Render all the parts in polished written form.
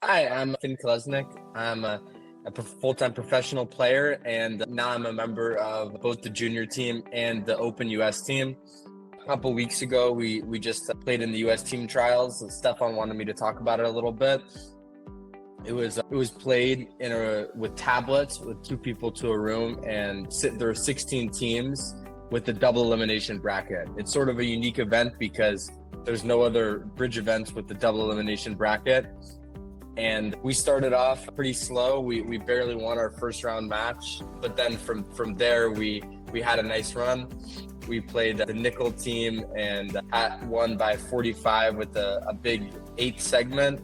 Hi, I'm Kolesnik. I'm a full-time professional player, and now I'm a member of both the junior team and the Open US team. A couple weeks ago, we just played in the US team trials. Stefan wanted me to talk about it a little bit. It was played with tablets with two people to a room, and there are 16 teams with the double elimination bracket. It's sort of a unique event because there's no other bridge events with the double elimination bracket. And we started off pretty slow. We barely won our first round match, but then from there we had a nice run. We played the nickel team and won by 45 with a big 8th segment.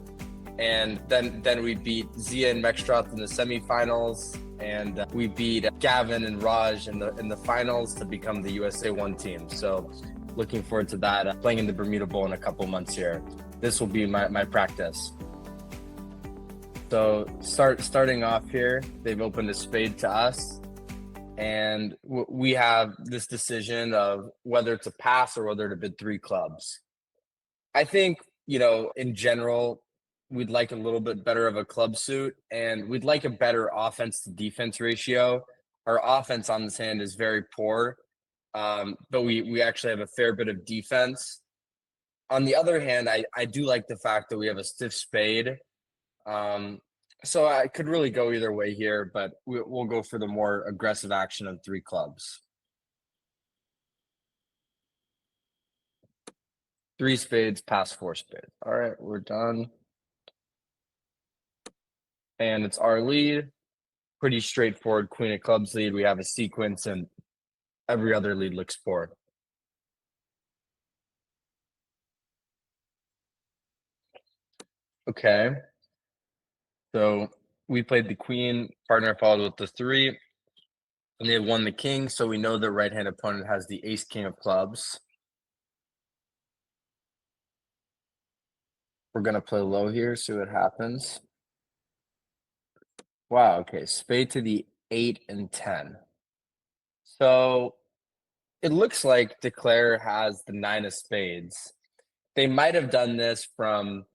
And then we beat Zia and Mextroth in the semifinals, and we beat Gavin and Raj in the finals to become the USA 1 team. So looking forward to that, playing in the Bermuda Bowl in a couple months here. This will be my practice. So starting off here, they've opened a spade to us, and we have this decision of whether to pass or whether to bid 3 clubs. I think, in general, we'd like a little bit better of a club suit, and we'd like a better offense to defense ratio. Our offense on this hand is very poor, but we actually have a fair bit of defense. On the other hand, I do like the fact that we have a stiff spade. So I could really go either way here, but we'll go for the more aggressive action of 3 clubs. 3 spades, pass 4 spades. All right, we're done. And it's our lead. Pretty straightforward Queen of Clubs lead. We have a sequence, and every other lead looks poor. Okay. So we played the queen, partner followed with the 3, and they won the king, so we know the right-hand opponent has the ace king of clubs. We're gonna play low here, see what happens. Wow, okay, spade to the 8 and 10. So it looks like Declare has the 9 of spades. They might have done this from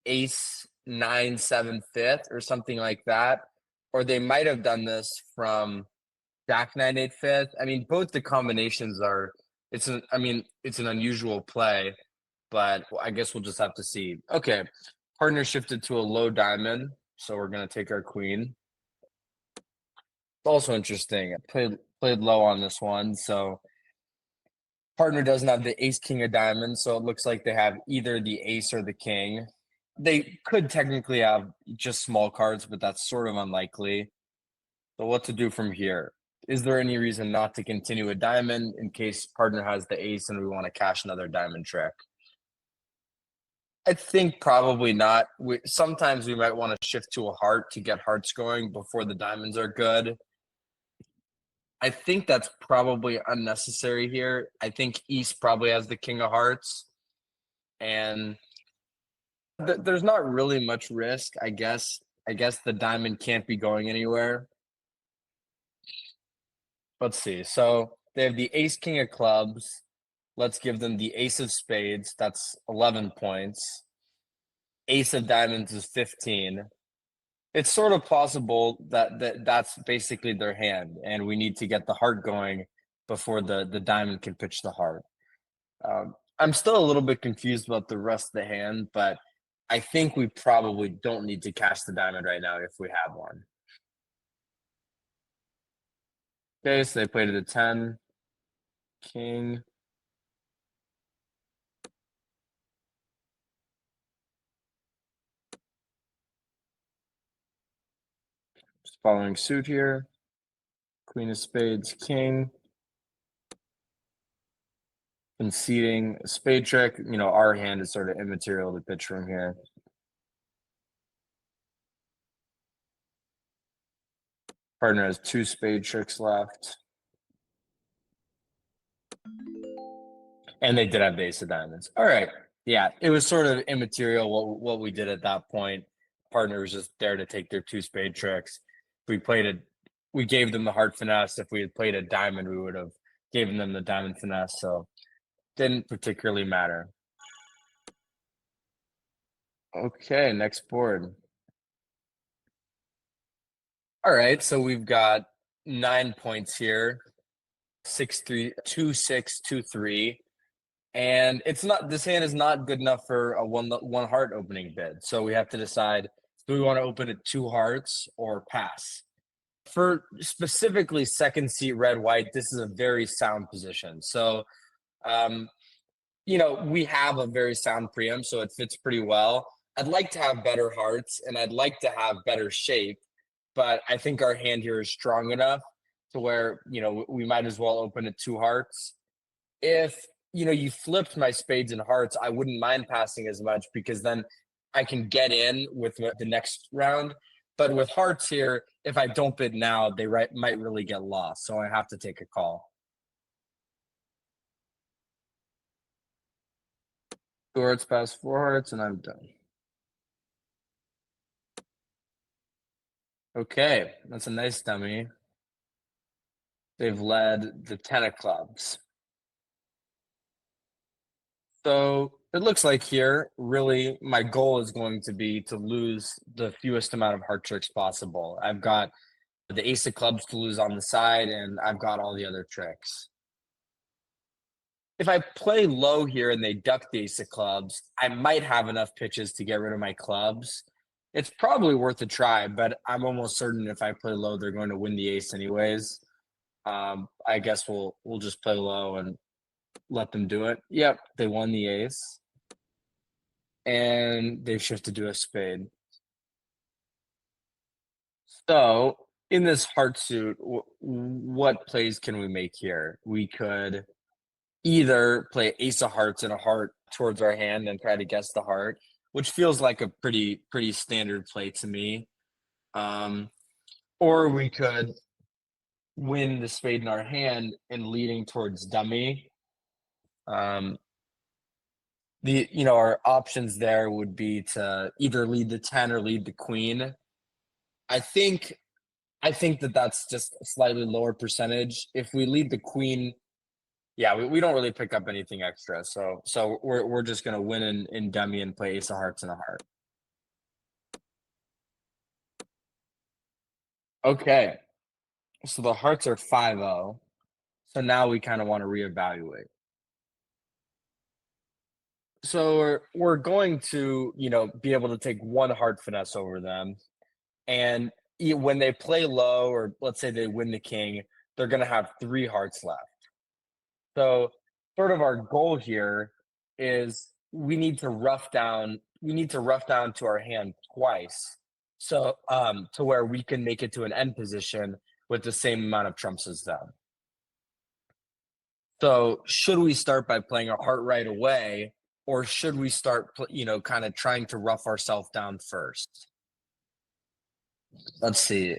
ace 9 7 5th or something like that, or they might have done this from jack 9 8 5th. I mean, both the combinations are. It's an unusual play, but I guess we'll just have to see. Okay, partner shifted to a low diamond, so we're gonna take our queen. It's also interesting. I played low on this one, so partner doesn't have the ace king of diamonds, so it looks like they have either the ace or the king. They could technically have just small cards, but that's sort of unlikely. So what to do from here? Is there any reason not to continue a diamond in case partner has the ace and we want to cash another diamond trick? I think probably not. Sometimes we might want to shift to a heart to get hearts going before the diamonds are good. I think that's probably unnecessary here. I think East probably has the king of hearts, and there's not really much risk. I guess the diamond can't be going anywhere. Let's see. So they have the ace king of clubs. Let's give them the ace of spades. That's 11 points. Ace of diamonds is 15. It's sort of plausible that's basically their hand, and we need to get the heart going before the diamond can pitch the heart. I'm still a little bit confused about the rest of the hand, but I think we probably don't need to cash the diamond right now if we have one. Okay, so they played to the 10, king. Just following suit here. Queen of spades, king. Conceding a spade trick. Our hand is sort of immaterial to pitch from here. Partner has 2 spade tricks left. And they did have the ace of diamonds. All right. Yeah, it was sort of immaterial what we did at that point. Partner was just there to take their 2 spade tricks. We gave them the heart finesse. If we had played a diamond, we would have given them the diamond finesse. So didn't particularly matter. Okay, next board. All right, so we've got 9 points here. 6-3, 2-6, 2-3. And it's not this hand is not good enough for a one heart opening bid. So we have to decide, do we want to open at two hearts or pass? For specifically second seat red white, this is a very sound position. So um, we have a very sound preempt, so it fits pretty well. I'd like to have better hearts and I'd like to have better shape, but I think our hand here is strong enough to where, we might as well open at two hearts. If you flipped my spades and hearts, I wouldn't mind passing as much because then I can get in with the next round. But with hearts here, if I don't bid now, they might really get lost. So I have to take a call. Two hearts past four hearts, and I'm done. Okay, that's a nice dummy. They've led the 10 of clubs. So it looks like here, really, my goal is going to be to lose the fewest amount of heart tricks possible. I've got the ace of clubs to lose on the side, and I've got all the other tricks. If I play low here and they duck the ace of clubs, I might have enough pitches to get rid of my clubs. It's probably worth a try, but I'm almost certain if I play low, they're going to win the ace anyways. I guess we'll just play low and let them do it. Yep, they won the ace, and they've shifted to a spade. So in this heart suit, what plays can we make here? We could either play ace of hearts and a heart towards our hand and try to guess the heart, which feels like a pretty standard play to me. Um, or we could win the spade in our hand and leading towards dummy. Um, our options there would be to either lead the 10 or lead the queen. I think I think that that's just a slightly lower percentage. If we lead the queen, yeah, we don't really pick up anything extra. So we're just gonna win in dummy and play ace of hearts and a heart. Okay. So the hearts are 5-0. So now we kind of want to reevaluate. So we're going to, be able to take one heart finesse over them. And when they play low, or let's say they win the king, they're gonna have three hearts left. So sort of our goal here is we need to rough down to our hand twice. So to where we can make it to an end position with the same amount of trumps as them. So should we start by playing a heart right away, or should we start kind of trying to rough ourselves down first? Let's see.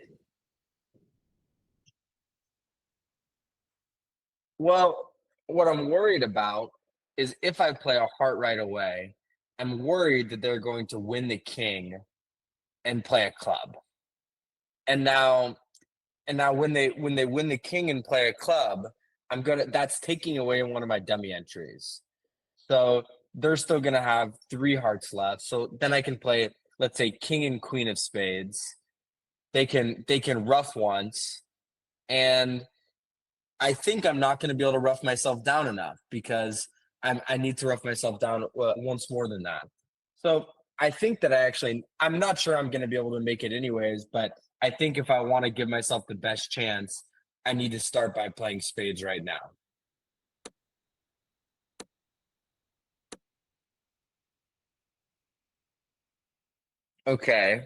Well, what I'm worried about is if I play a heart right away, I'm worried that they're going to win the king and play a club. And now when they win the king and play a club, that's taking away one of my dummy entries. So they're still gonna have three hearts left. So then I can play, let's say, king and queen of spades. They can rough once, and I think I'm not going to be able to rough myself down enough because I need to rough myself down once more than that. So I think that I'm not sure I'm going to be able to make it anyways, but I think if I want to give myself the best chance, I need to start by playing spades right now. Okay.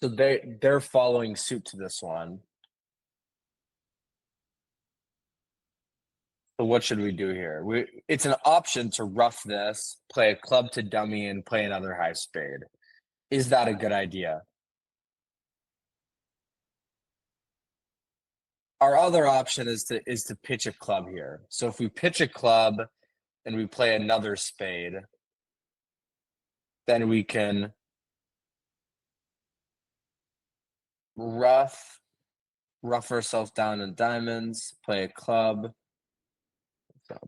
So they're following suit to this one. So what should we do here? It's an option to rough this, play a club to dummy, and play another high spade. Is that a good idea? Our other option is to pitch a club here. So if we pitch a club and we play another spade, then we can rough rough ourselves down in diamonds, play a club. So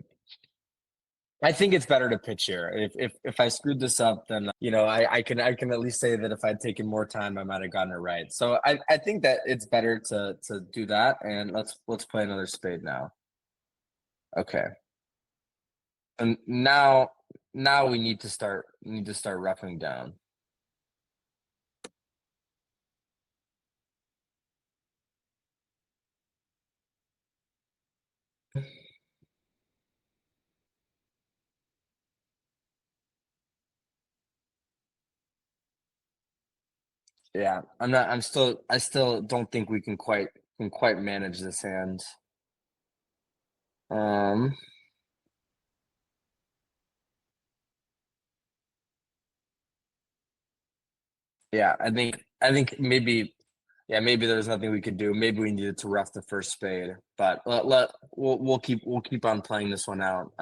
I think it's better to pitch here. If I screwed this up, then I can at least say that if I'd taken more time, I might have gotten it right. So I think that it's better to do that. And let's play another spade now. Okay, and now we need to start roughing down. Yeah, I still don't think we can quite manage this hand. Um, yeah, I think maybe there's nothing we could do. Maybe we needed to rough the first spade, but we'll keep on playing this one out.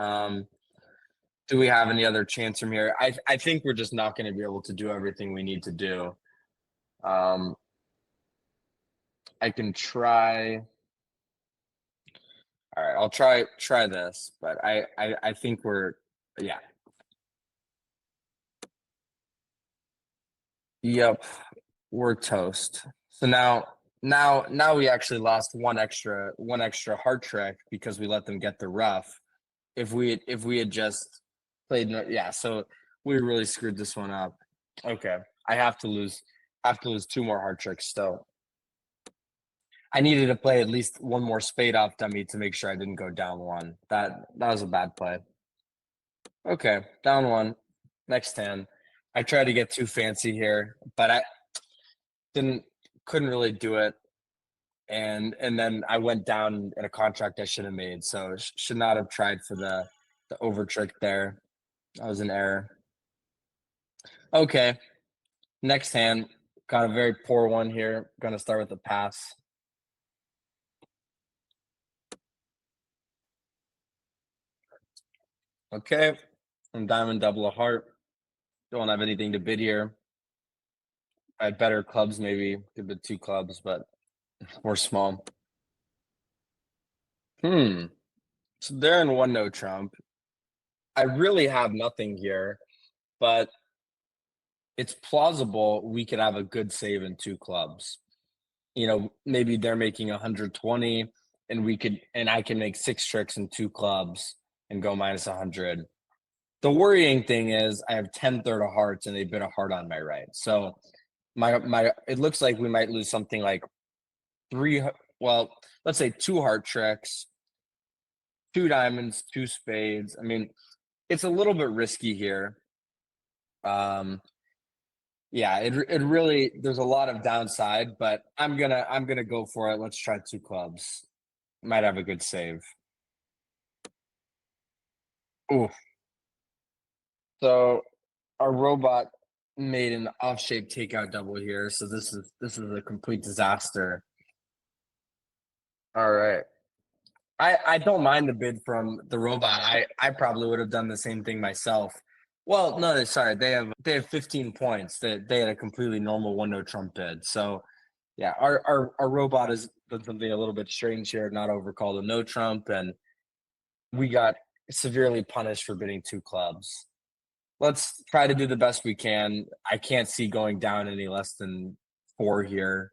Do we have any other chance from here? I think we're just not going to be able to do everything we need to do. Um, I can try. All right, I'll try this, but I think yeah. Yep, we're toast. So now we actually lost one extra heart trick because we let them get the rough. If we had just played yeah, so we really screwed this one up. Okay. I have to lose two more hard tricks still. I needed to play at least one more spade off dummy to make sure I didn't go down one. That was a bad play. Okay, down one. Next hand. I tried to get too fancy here, but I didn't couldn't really do it. And then I went down in a contract I should have made. So should not have tried for the over trick there. That was an error. Okay, next hand. Got a very poor one here. Gonna start with a pass. Okay, and diamond double a heart. Don't have anything to bid here. I had better clubs, maybe could bid two clubs, but we're small. Hmm. So they're in one no trump. I really have nothing here, but it's plausible we could have a good save in two clubs. Maybe they're making 120 and I can make six tricks in two clubs and go minus 100. The worrying thing is I have 10 third of hearts and they bid a heart on my right. So my it looks like we might lose something like well, let's say two heart tricks, two diamonds, two spades. I mean, it's a little bit risky here. Um, yeah, it really there's a lot of downside, but I'm gonna go for it. Let's try two clubs. Might have a good save. Ooh, so our robot made an off-shape takeout double here, so this is a complete disaster. All right. I don't mind the bid from the robot. I probably would have done the same thing myself. Well, no, sorry. They have 15 points. They had a completely normal one no trump bid. So yeah, our robot is done something a little bit strange here, not overcalled a no trump, and we got severely punished for bidding two clubs. Let's try to do the best we can. I can't see going down any less than four here.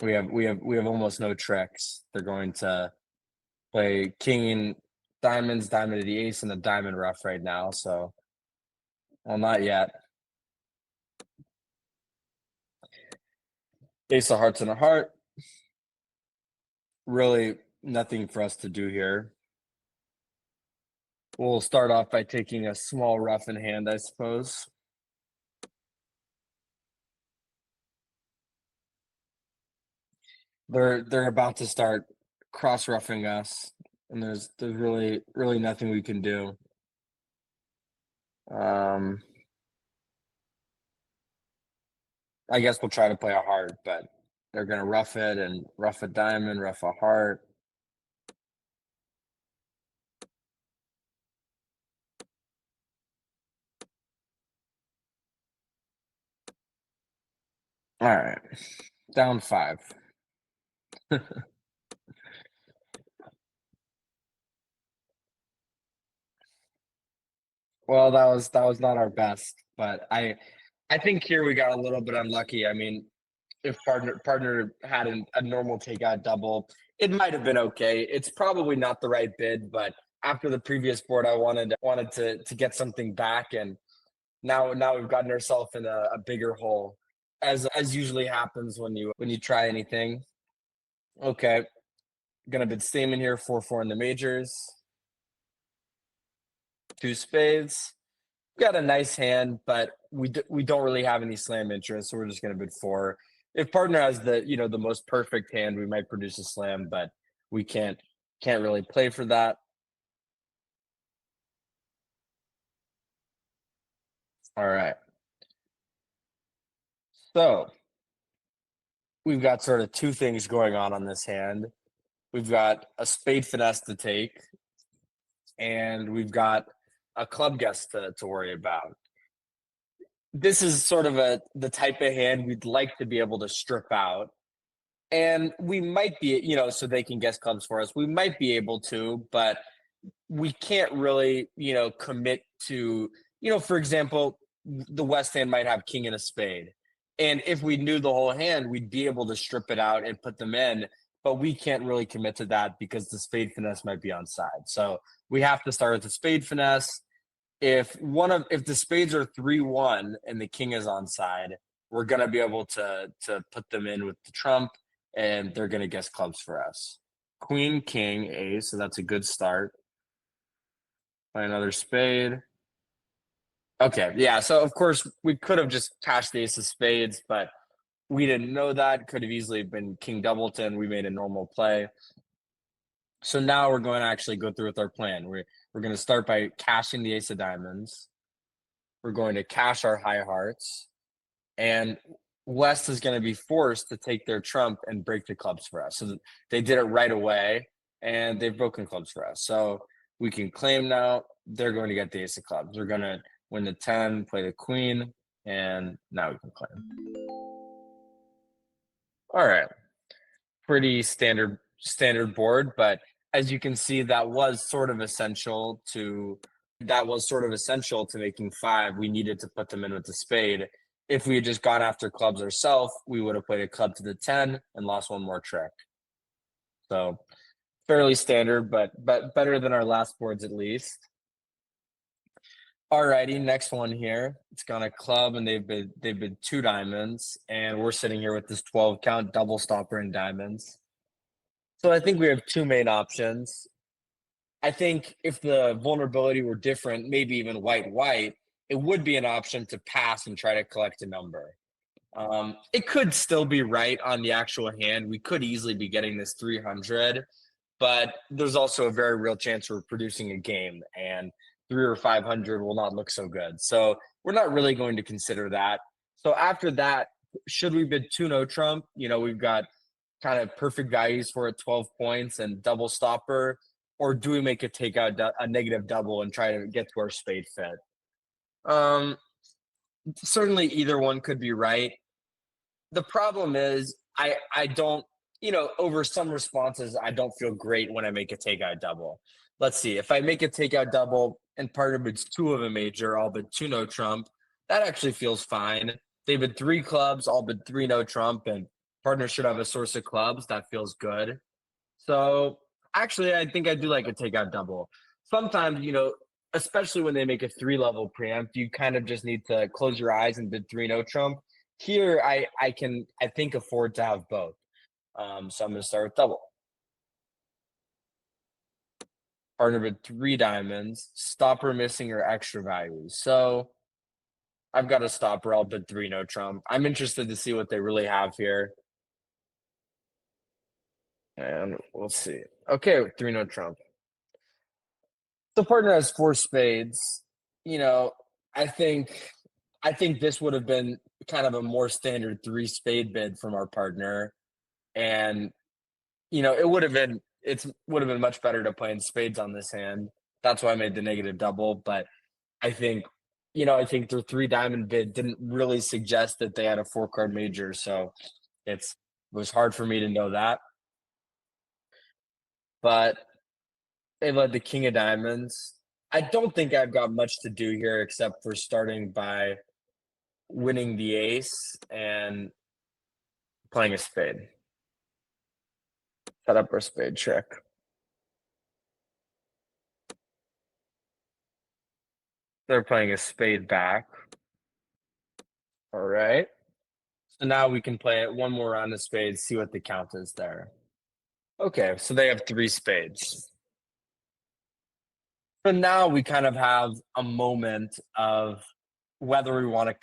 We have almost no tricks. They're going to play king and diamonds, diamond to the ace, and the diamond rough right now. So, well, not yet. Ace of hearts and a heart. Really nothing for us to do here. We'll start off by taking a small rough in hand, I suppose. They're about to start cross roughing us, and there's really nothing we can do. Um, I guess we'll try to play a heart, but they're gonna rough it and rough a diamond, rough a heart. All right, down five. Well, that was not our best, but I think here we got a little bit unlucky. I mean, if partner had a normal takeout double, it might have been okay. It's probably not the right bid, but after the previous board, I wanted to get something back, and now we've gotten ourselves in a bigger hole, as usually happens when you try anything. Okay, gonna bid Stamen here, 4-4 in the majors, two spades. Got a nice hand, but we don't really have any slam interest, so we're just gonna bid four. If partner has the most perfect hand, we might produce a slam, but we can't really play for that. All right, so we've got sort of two things going on this hand. We've got a spade finesse to take, and we've got a club guess to worry about. This is sort of the type of hand we'd like to be able to strip out. And we might be, so they can guess clubs for us. We might be able to, but we can't really, commit to, for example, the West hand might have king and a spade. And if we knew the whole hand, we'd be able to strip it out and put them in, but we can't really commit to that because the spade finesse might be on side. So we have to start with the spade finesse. If the spades are 3-1 and the king is on side, we're gonna be able to put them in with the trump, and they're gonna guess clubs for us. Queen, king, ace, so that's a good start. Play another spade. Okay, yeah. So of course we could have just cashed the ace of spades, but we didn't know that. Could have easily been king doubleton. We made a normal play. So now we're going to actually go through with our plan. We're going to start by cashing the ace of diamonds. We're going to cash our high hearts, and West is going to be forced to take their trump and break the clubs for us. So they did it right away, and they've broken clubs for us. So we can claim now. They're going to get the ace of clubs. We're going to win the 10, play the queen, and now we can claim. All right, pretty standard board, but as you can see, that was sort of essential to making five. We needed to put them in with the spade. If we had just gone after clubs ourselves, we would have played a club to the 10 and lost one more trick. So fairly standard, but better than our last boards at least. Alrighty, next one here. It's gone a club, and they've been two diamonds, and we're sitting here with this 12 count double stopper in diamonds. So I think we have two main options. I think if the vulnerability were different, maybe even white, it would be an option to pass and try to collect a number. It could still be right on the actual hand. We could easily be getting this 300, but there's also a very real chance we're producing a game, and 3 or 500 will not look so good. So we're not really going to consider that. So after that, should we bid two no trump? We've got kind of perfect values for it, 12 points and double stopper, or do we make a takeout a negative double and try to get to our spade fit? Um, Certainly either one could be right. The problem is I don't, over some responses, I don't feel great when I make a takeout double. Let's see. If I make a takeout double and partner bids two of a major, I'll bid two no trump. That actually feels fine. They bid three clubs, I'll bid three no trump, and partner should have a source of clubs. That feels good. So actually, I think I do like a takeout double. Sometimes, especially when they make a three-level preempt, you kind of just need to close your eyes and bid three no trump. Here, I think afford to have both. So I'm going to start with double. Partner bid three diamonds, stopper missing or extra values. So I've got a stopper. I'll bid three no trump. I'm interested to see what they really have here. And we'll see. Okay, three no trump. The partner has four spades. You know, I think I think this would have been kind of a more standard three spade bid from our partner. And it would have been much better to play in spades on this hand. That's why I made the negative double. But I think, I think their three diamond bid didn't really suggest that they had a four card major. So it was hard for me to know that. But they led the king of diamonds. I don't think I've got much to do here except for starting by winning the ace and playing a spade. Set up our spade trick. They're playing a spade back. All right. So now we can play it one more round of spades, see what the count is there. Okay, so they have three spades. So now we kind of have a moment of whether we want to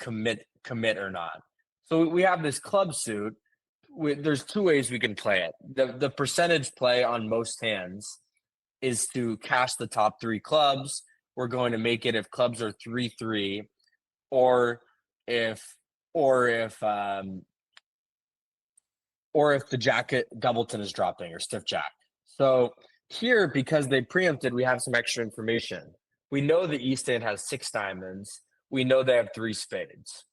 commit or not. So we have this club suit. There's two ways we can play it. The percentage play on most hands is to cash the top three clubs. We're going to make it if clubs are 3-3, or if or if or if the jacket doubleton is dropping or stiff jack. So here, because they preempted, we have some extra information. We know the East End has 6 diamonds. We know they have 3 spades.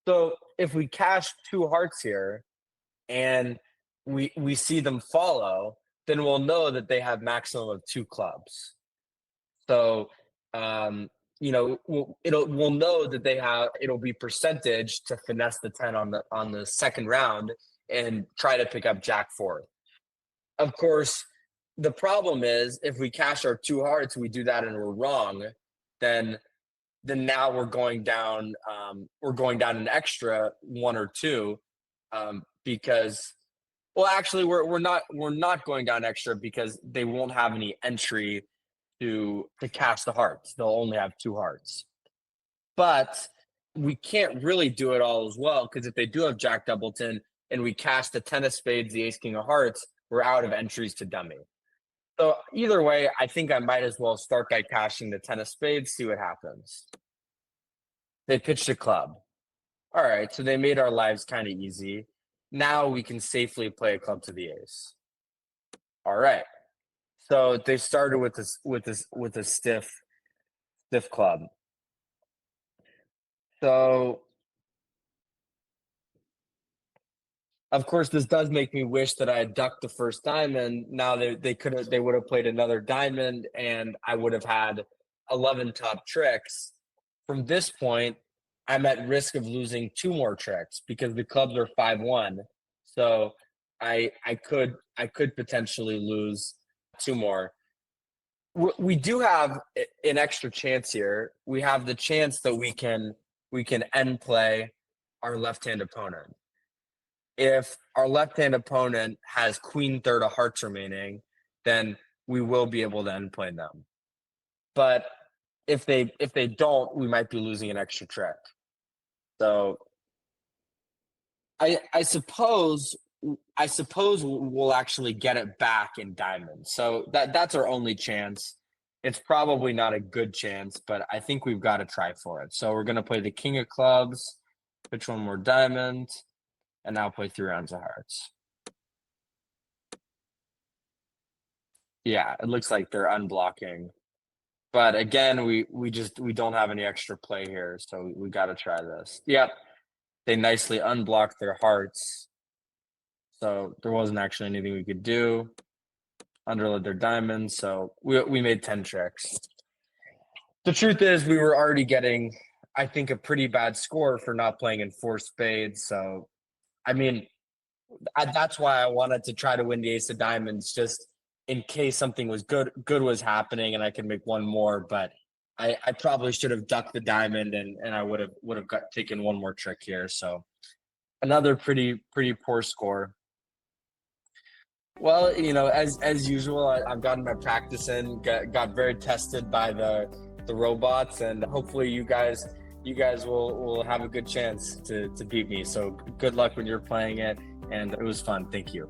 So if we cash 2 hearts here and we see them follow, then we'll know that they have maximum of 2 clubs. So we'll know that they have, it'll be percentage to finesse the 10 on the second round and try to pick up jack 4. Of course, the problem is if we cash our 2 hearts, we do that and we're wrong, then now we're going down an extra 1 or 2, because, well, actually we're not going down extra because they won't have any entry to cash the hearts. They'll only have 2 hearts. But we can't really do it all as well, because if they do have jack doubleton and we cash the 10 of spades, the ace king of hearts, we're out of entries to dummy. So either way, I think I might as well start by cashing the 10 of spades, see what happens. They pitched a club. All right, so they made our lives kind of easy. Now we can safely play a club to the ace. All right. So they started with a stiff club. So of course, this does make me wish that I had ducked the first diamond. Now they would have played another diamond, and I would have had 11 top tricks. From this point, I'm at risk of losing 2 more tricks because the clubs are 5-1. So I could potentially lose 2 more. We do have an extra chance here. We have the chance that we can end play our left-hand opponent. If our left-hand opponent has queen third of hearts remaining, then we will be able to end play them. But if they don't, we might be losing an extra trick. So I suppose we'll actually get it back in diamonds. So that's our only chance. It's probably not a good chance, but I think we've got to try for it. So we're going to play the king of clubs, pitch 1 more diamond, and now play 3 rounds of hearts. Yeah, it looks like they're unblocking. But again, we don't have any extra play here, so we got to try this. Yep, they nicely unblocked their hearts. So there wasn't actually anything we could do. Underled their diamonds, so we made 10 tricks. The truth is we were already getting, I think, a pretty bad score for not playing in 4 spades. So, I mean, that's why I wanted to try to win the ace of diamonds, just in case something was good was happening and I could make 1 more. But I probably should have ducked the diamond and I would have taken 1 more trick here. So another pretty poor score. Well, as usual, I've gotten my practice in, got very tested by the robots, and hopefully you guys will have a good chance to beat me. So good luck when you're playing it, and it was fun. Thank you.